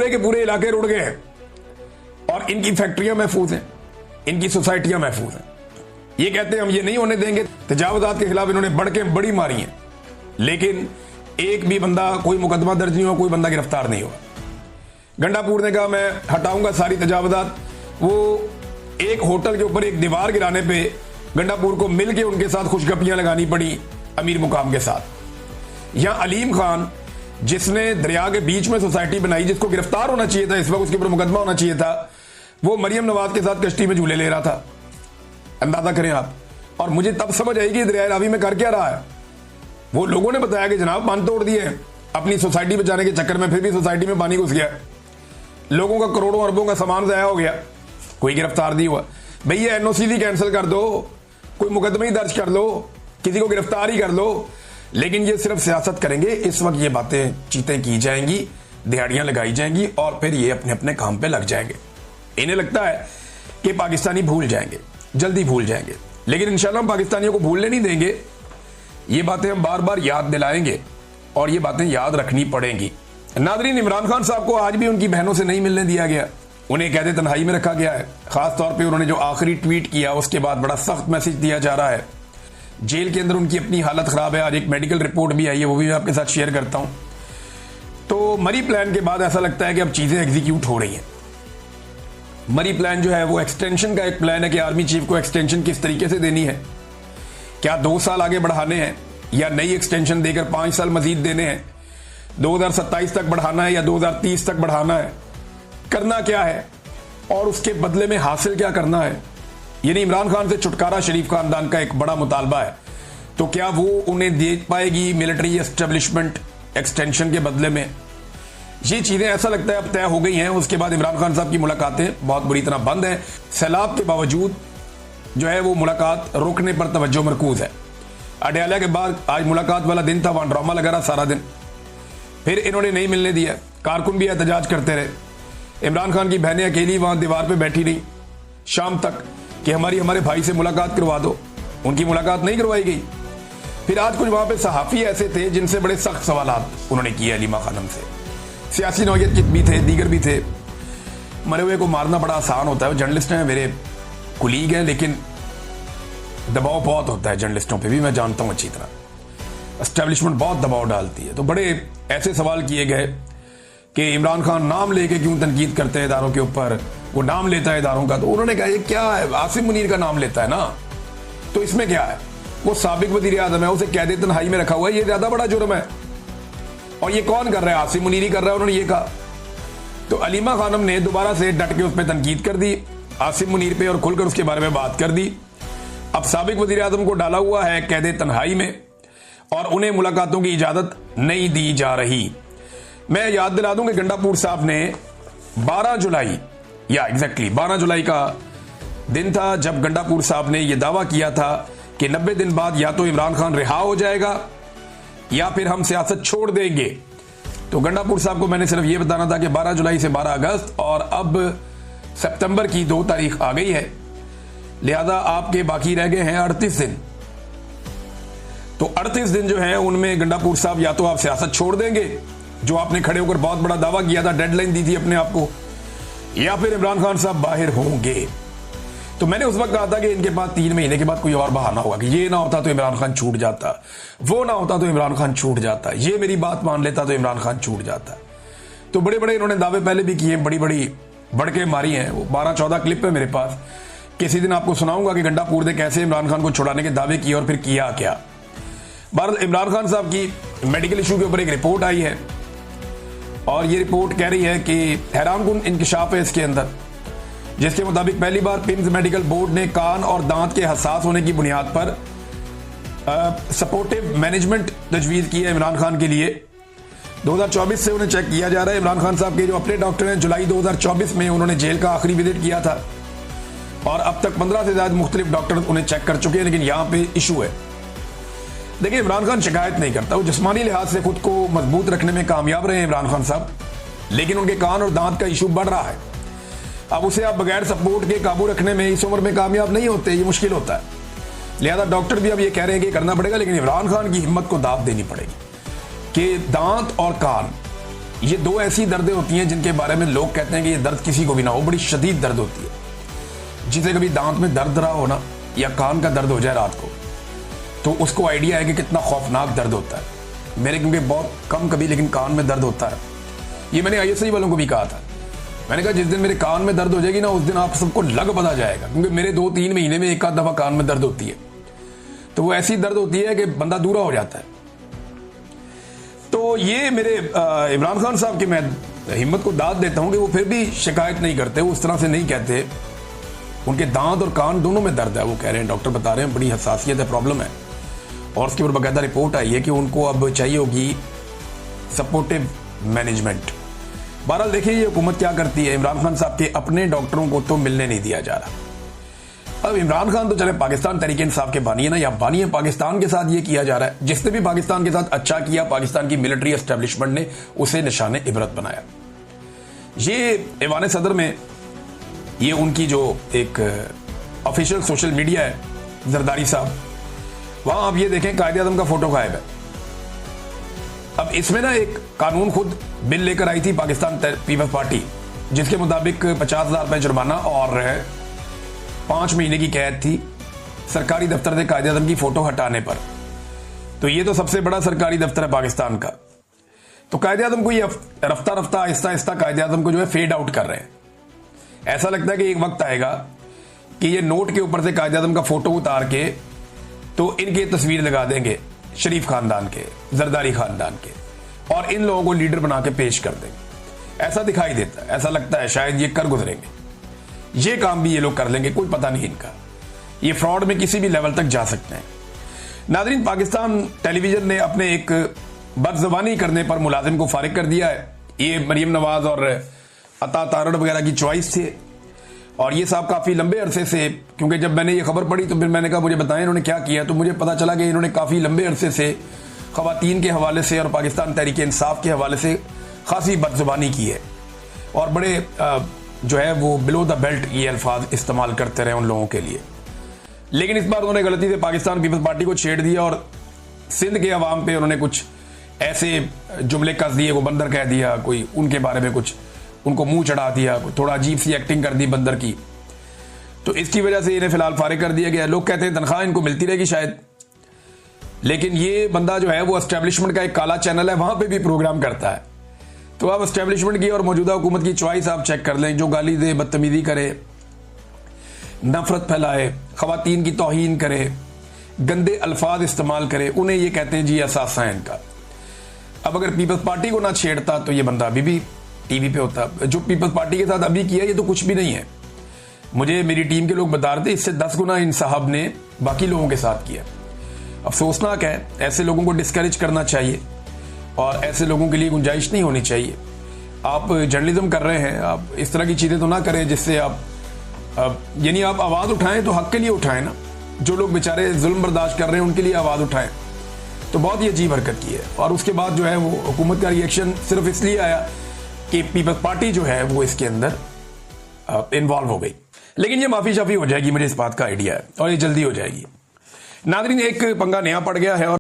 पूरे के पूरे इलाके रुड़ गए हैं और इनकी फैक्ट्रियां महफूज हैं, इनकी सोसाइटियां महफूज हैं। ये कहते हैं हम ये नहीं होने देंगे। तजावुजात के खिलाफ इन्होंने बड़ी मारी हैं, लेकिन एक भी बंदा, कोई मुकदमा दर्ज नहीं हुआ, कोई बंदा गिरफ्तार नहीं हुआ। गंडापुर ने कहा मैं हटाऊंगा सारी तजावुजात। वो एक होटल के ऊपर एक दीवार गिराने पे गंडापुर को मिलके उनके साथ खुशगपियां लगानी पड़ी अमीर मुकाम के साथ। यहां अलीम खान, जिसने दरिया के बीच में सोसाइटी बनाई, जिसको गिरफ्तार होना चाहिए था, इस वक्त उसके ऊपर मुकदमा होना चाहिए था, वो मरियम नवाज के साथ कश्ती में झूले ले रहा था। अंदाजा करें आप। और मुझे तब समझ आएगी दरिया रावी में कर क्या रहा है। वो लोगों ने बताया कि जनाब बांध तोड़ दिए अपनी सोसाइटी बचाने के चक्कर में, फिर भी सोसाइटी में पानी घुस गया, लोगों का करोड़ों अरबों का सामान ज़ाया हो गया, कोई गिरफ्तार नहीं हुआ। भैया एनओसी भी कैंसिल कर दो, कोई मुकदमा ही दर्ज कर लो, किसी को गिरफ्तार ही कर लो, लेकिन ये सिर्फ सियासत करेंगे। इस वक्त ये बातें चीतें की जाएंगी, दिहाड़ियां लगाई जाएंगी और फिर ये अपने अपने काम पे लग जाएंगे। इन्हें लगता है कि पाकिस्तानी भूल जाएंगे, जल्दी भूल जाएंगे, लेकिन इंशाल्लाह हम पाकिस्तानियों को भूलने नहीं देंगे। ये बातें हम बार बार याद दिलाएंगे और ये बातें याद रखनी पड़ेंगी। नादरीन, इमरान खान साहब को आज भी उनकी बहनों से नहीं मिलने दिया गया, उन्हें कैद तन्हाई में रखा गया है। खास तौर पे उन्होंने जो आखिरी ट्वीट किया उसके बाद बड़ा सख्त मैसेज दिया जा रहा है। जेल के अंदर उनकी अपनी हालत खराब है। आज एक मेडिकल रिपोर्ट भी आई है, वो भी मैं आपके साथ शेयर करता हूं। तो मरी प्लान के बाद ऐसा लगता है कि अब चीजें एग्जीक्यूट हो रही हैं। मरी प्लान जो है वो एक्सटेंशन का एक प्लान है कि आर्मी चीफ को एक्सटेंशन किस तरीके से देनी है, क्या 2 साल आगे बढ़ाने हैं या नई एक्सटेंशन देकर 5 साल मजीद देने हैं, 2027 तक बढ़ाना है या 2030 तक बढ़ाना है, करना क्या है और उसके बदले में हासिल क्या करना है। यानी इमरान खान से छुटकारा शरीफ खानदान का एक बड़ा मुतालबा है। तो क्या वो उन्हें दे पाएगी मिलिट्री एस्टेब्लिशमेंट एक्सटेंशन के बदले में? ये चीजें ऐसा लगता है अब तय हो गई हैं। उसके बाद इमरान खान साहब की मुलाकातें बहुत बुरी तरह बंद हैं। सैलाब के बावजूद जो है वो मुलाकात रोकने पर तवज्जो मरकूज है। अडयाला के बाद आज मुलाकात वाला दिन था, वहां ड्रामा लगा रहा सारा दिन, फिर इन्होंने नहीं मिलने दिया। कारकुन भी एहतजाज करते रहे। इमरान खान की बहनें अकेली वहां दीवार पे बैठी रही शाम तक कि हमारे भाई से मुलाकात करवा दो। उनकी मुलाकात नहीं करवाई गई। फिर आज कुछ वहां पे सहाफी ऐसे थे जिनसे बड़े सख्त सवालात उन्होंने किए अलीमा खानम से। सियासी नौयत के भी थे, दीगर भी थे। मरे हुए को मारना बड़ा आसान होता है। वो जर्नलिस्ट हैं, मेरे कुलीग हैं, लेकिन दबाव बहुत होता है जर्नलिस्टों पे भी, मैं जानता हूं अच्छी तरह। एस्टेब्लिशमेंट बहुत दबाव डालती है। तो बड़े ऐसे सवाल किए गए कि इमरान खान नाम लेके क्यों तनकीद करते हैं इदारों के ऊपर, वो नाम लेता है इदारों का। तो उन्होंने कहा ये क्या है, आसिम मुनीर का नाम लेता है ना, तो इसमें क्या है, वो साबिक वजीर आजम है, उसे कैद तन्हाई में रखा हुआ है, ये ज्यादा बड़ा जुर्म है। और ये कौन कर रहा है? आसिम मुनीर ही कर रहा है, उन्होंने ये कहा। तो अलीमा खानम ने दोबारा से डट के उस पर तनकीद कर दी आसिम मुनीर पे और खुलकर उसके बारे में बात कर दी। अब साबिक वजीर आजम को डाला हुआ है कैद तन्हाई में और उन्हें मुलाकातों की इजाजत नहीं दी जा रही। मैं याद दिला दूं कि गंडापुर साहब ने 12 जुलाई या एग्जैक्टली 12 जुलाई का दिन था जब गंडापुर साहब ने यह दावा किया था कि 90 दिन बाद या तो इमरान खान रिहा हो जाएगा या फिर हम सियासत छोड़ देंगे। तो गंडापुर साहब को मैंने सिर्फ यह बताना था कि 12 जुलाई से 12 अगस्त और अब सितंबर की 2 तारीख आ गई है, लिहाजा आपके बाकी रह गए हैं 38 दिन। तो 38 दिन जो है उनमें गंडापुर साहब या तो आप सियासत छोड़ देंगे, जो आपने खड़े होकर बहुत बड़ा दावा किया था, डेडलाइन दी थी अपने आप को, या फिर इमरान खान साहब बाहर होंगे। तो मैंने उस वक्त कहा था कि इनके पास 3 महीने के बाद कोई और बहाना होगा कि ये ना होता तो इमरान खान छूट जाता, वो ना होता तो इमरान खान छूट जाता, ये मेरी बात मान लेता तो इमरान खान छूट जाता। तो बड़े बड़े इन्होंने दावे पहले भी किए, बड़ी बड़ी बढ़के मारी हैं। वो 12-14 क्लिप है मेरे पास, किसी दिन आपको सुनाऊंगा कि गंडापुर ने कैसे इमरान खान को छुड़ाने के दावे किए और फिर किया क्या। बहरहाल इमरान खान साहब की मेडिकल इशू के ऊपर एक रिपोर्ट आई है और ये रिपोर्ट कह रही है कि हैरानकुन इंकशाफ है इसके अंदर, जिसके मुताबिक पहली बार पिम्स मेडिकल बोर्ड ने कान और दांत के हसास होने की बुनियाद पर सपोर्टिव मैनेजमेंट तजवीज की है इमरान खान के लिए। 2024 से उन्हें चेक किया जा रहा है। इमरान खान साहब के जो अपने डॉक्टर हैं, जुलाई 2024 में उन्होंने जेल का आखिरी विजिट किया था और अब तक 15 से ज्यादा मुख्तलिफ डॉक्टर उन्हें चेक कर चुके हैं। लेकिन यहां पे इशू है, देखिए इमरान खान शिकायत नहीं करता, वो जिस्मानी लिहाज से खुद को मजबूत रखने में कामयाब रहे हैं इमरान खान साहब, लेकिन उनके कान और दांत का इशू बढ़ रहा है। अब उसे आप बगैर सपोर्ट के काबू रखने में इस उम्र में कामयाब नहीं होते, ये मुश्किल होता है। लिहाजा डॉक्टर भी अब ये कह रहे हैं कि करना पड़ेगा, लेकिन इमरान खान की हिम्मत को दाद देनी पड़ेगी कि दांत और कान ये दो ऐसी दर्दें होती हैं जिनके बारे में लोग कहते हैं कि ये दर्द किसी को भी ना हो, बड़ी शदीद दर्द होती है। जिसे कभी दांत में दर्द रहा हो ना, या कान का दर्द हो जाए रात को, तो उसको आइडिया है कि कितना खौफनाक दर्द होता है। मेरे क्योंकि बहुत कम कभी लेकिन कान में दर्द होता है। ये मैंने ISI वालों को भी कहा था। मैंने कहा जिस दिन मेरे कान में दर्द हो जाएगी ना, उस दिन आप सबको लग पता जाएगा, क्योंकि मेरे 2-3 महीने में एक आध दफा कान में दर्द होती है। तो वो ऐसी दर्द होती है कि बंदा दूरा हो जाता है। तो ये मेरे इमरान खान साहब की मैं हिम्मत को दाद देता हूं कि वो फिर भी शिकायत नहीं करते, वो उस तरह से नहीं कहते। उनके दांत और कान दोनों में दर्द है, वो कह रहे हैं, डॉक्टर बता रहे हैं बड़ी हसासियत है, प्रॉब्लम है, और उसके ऊपर बाकायदा रिपोर्ट आई है कि उनको अब चाहिए होगी सपोर्टिव मैनेजमेंट। बहरहाल देखिए ये हुकूमत क्या करती है। इमरान खान साहब के अपने डॉक्टरों को तो मिलने नहीं दिया जा रहा। अब इमरान खान तो चले पाकिस्तान तहरीक इंसाफ के बानी है ना, या बानी है पाकिस्तान के साथ ये किया जा रहा है। जिसने भी पाकिस्तान के साथ अच्छा किया, पाकिस्तान की मिलिट्री एस्टेब्लिशमेंट ने उसे निशाने इबरत बनाया। ये ऐवान सदर में ये उनकी जो एक ऑफिशियल सोशल मीडिया है, जरदारी साहब, वहां आप ये देखें कायदे आज़म का फोटो गायब है। अब इसमें ना एक कानून खुद बिल लेकर आई थी पाकिस्तान पीपल्स पार्टी, जिसके मुताबिक 50,000 रुपए जुर्माना और 5 महीने की कैद थी सरकारी दफ्तर से कायदे आज़म की फोटो हटाने पर। तो ये तो सबसे बड़ा सरकारी दफ्तर है पाकिस्तान का। तो कायदे आज़म को ये रफ्ता रफ्ता आहिस्ता आहिस्ता कायदे आज़म को जो है फेड आउट कर रहे हैं। ऐसा लगता है कि एक वक्त आएगा कि ये नोट के ऊपर से कायदे आज़म का फोटो उतार के तो इनकी तस्वीर लगा देंगे, शरीफ खानदान के, जरदारी खानदान के, और इन लोगों को लीडर बना के पेश कर देंगे। ऐसा दिखाई देता है, ऐसा लगता है शायद ये कर गुजरेंगे। ये काम भी ये लोग कर लेंगे, कोई पता नहीं इनका। ये फ्रॉड में किसी भी लेवल तक जा सकते हैं। नाज़रीन, पाकिस्तान टेलीविजन ने अपने एक बदज़बानी करने पर मुलाजिम को फारिग कर दिया है। ये मरीम नवाज और अता तारड़ वगैरह की चॉइस थे, और ये साहब काफ़ी लंबे अरसे से, क्योंकि जब मैंने ये खबर पढ़ी तो फिर मैंने कहा मुझे बताएं इन्होंने क्या किया। तो मुझे पता चला कि इन्होंने काफ़ी लंबे अरसे से ख़वातीन के हवाले से और पाकिस्तान तहरीक इंसाफ के हवाले से खासी बदज़ुबानी की है, और बड़े जो है वो बिलो द बेल्ट ये अल्फाज इस्तेमाल करते रहे उन लोगों के लिए। लेकिन इस बार उन्होंने गलती से पाकिस्तान पीपल्स पार्टी को छेड़ दिया और सिंध के अवाम पे उन्होंने कुछ ऐसे जुमले कस दिए, वो बंदर कह दिया, कोई उनके बारे में कुछ उनको मुंह चढ़ा दिया, थोड़ा अजीब सी एक्टिंग कर दी बंदर की। तो इसकी वजह से इन्हें फिलहाल फारिग कर दिया गया। लोग कहते हैं तनख्वाह इनको मिलती रहेगी शायद, लेकिन ये बंदा जो है वो एस्टेब्लिशमेंट का एक काला चैनल है, वहां पे भी प्रोग्राम करता है। तो अब एस्टेब्लिशमेंट की और मौजूदा हुकूमत की चॉइस आप चेक कर लें। जो गाली दे, बदतमीजी करे, नफरत फैलाए, खवातीन की तौहीन करे, गंदे अल्फाज इस्तेमाल करे, उन्हें ये कहते हैं जी असासा है इनका। अब अगर पीपल्स पार्टी को ना छेड़ता तो ये बंदा अभी भी टीवी पे होता। जो पीपल्स पार्टी के साथ अभी किया ये तो कुछ भी नहीं है। मुझे मेरी टीम के लोग बता रहे थे इससे 10 गुना इन साहब ने बाकी लोगों के साथ किया। अफसोसनाक है, ऐसे लोगों को डिस्करेज करना चाहिए और ऐसे लोगों के लिए गुंजाइश नहीं होनी चाहिए। आप जर्नलिज्म कर रहे हैं, आप इस तरह की चीज़ें तो ना करें जिससे आप यानी आप आवाज़ उठाएं तो हक के लिए उठाएं ना। जो लोग बेचारे जुल्म बर्दाश्त कर रहे हैं उनके लिए आवाज़ उठाएं। तो बहुत ही अजीब हरकत की है। और उसके बाद जो है वो हुकूमत का रिएक्शन सिर्फ इसलिए आया कि पीपल्स पार्टी जो है वो इसके अंदर इन्वॉल्व हो गई। लेकिन ये माफ़ी शाफी हो जाएगी, मुझे इस बात का आइडिया है, और ये जल्दी हो जाएगी। नाज़रीन, एक पंगा नया पड़ गया है और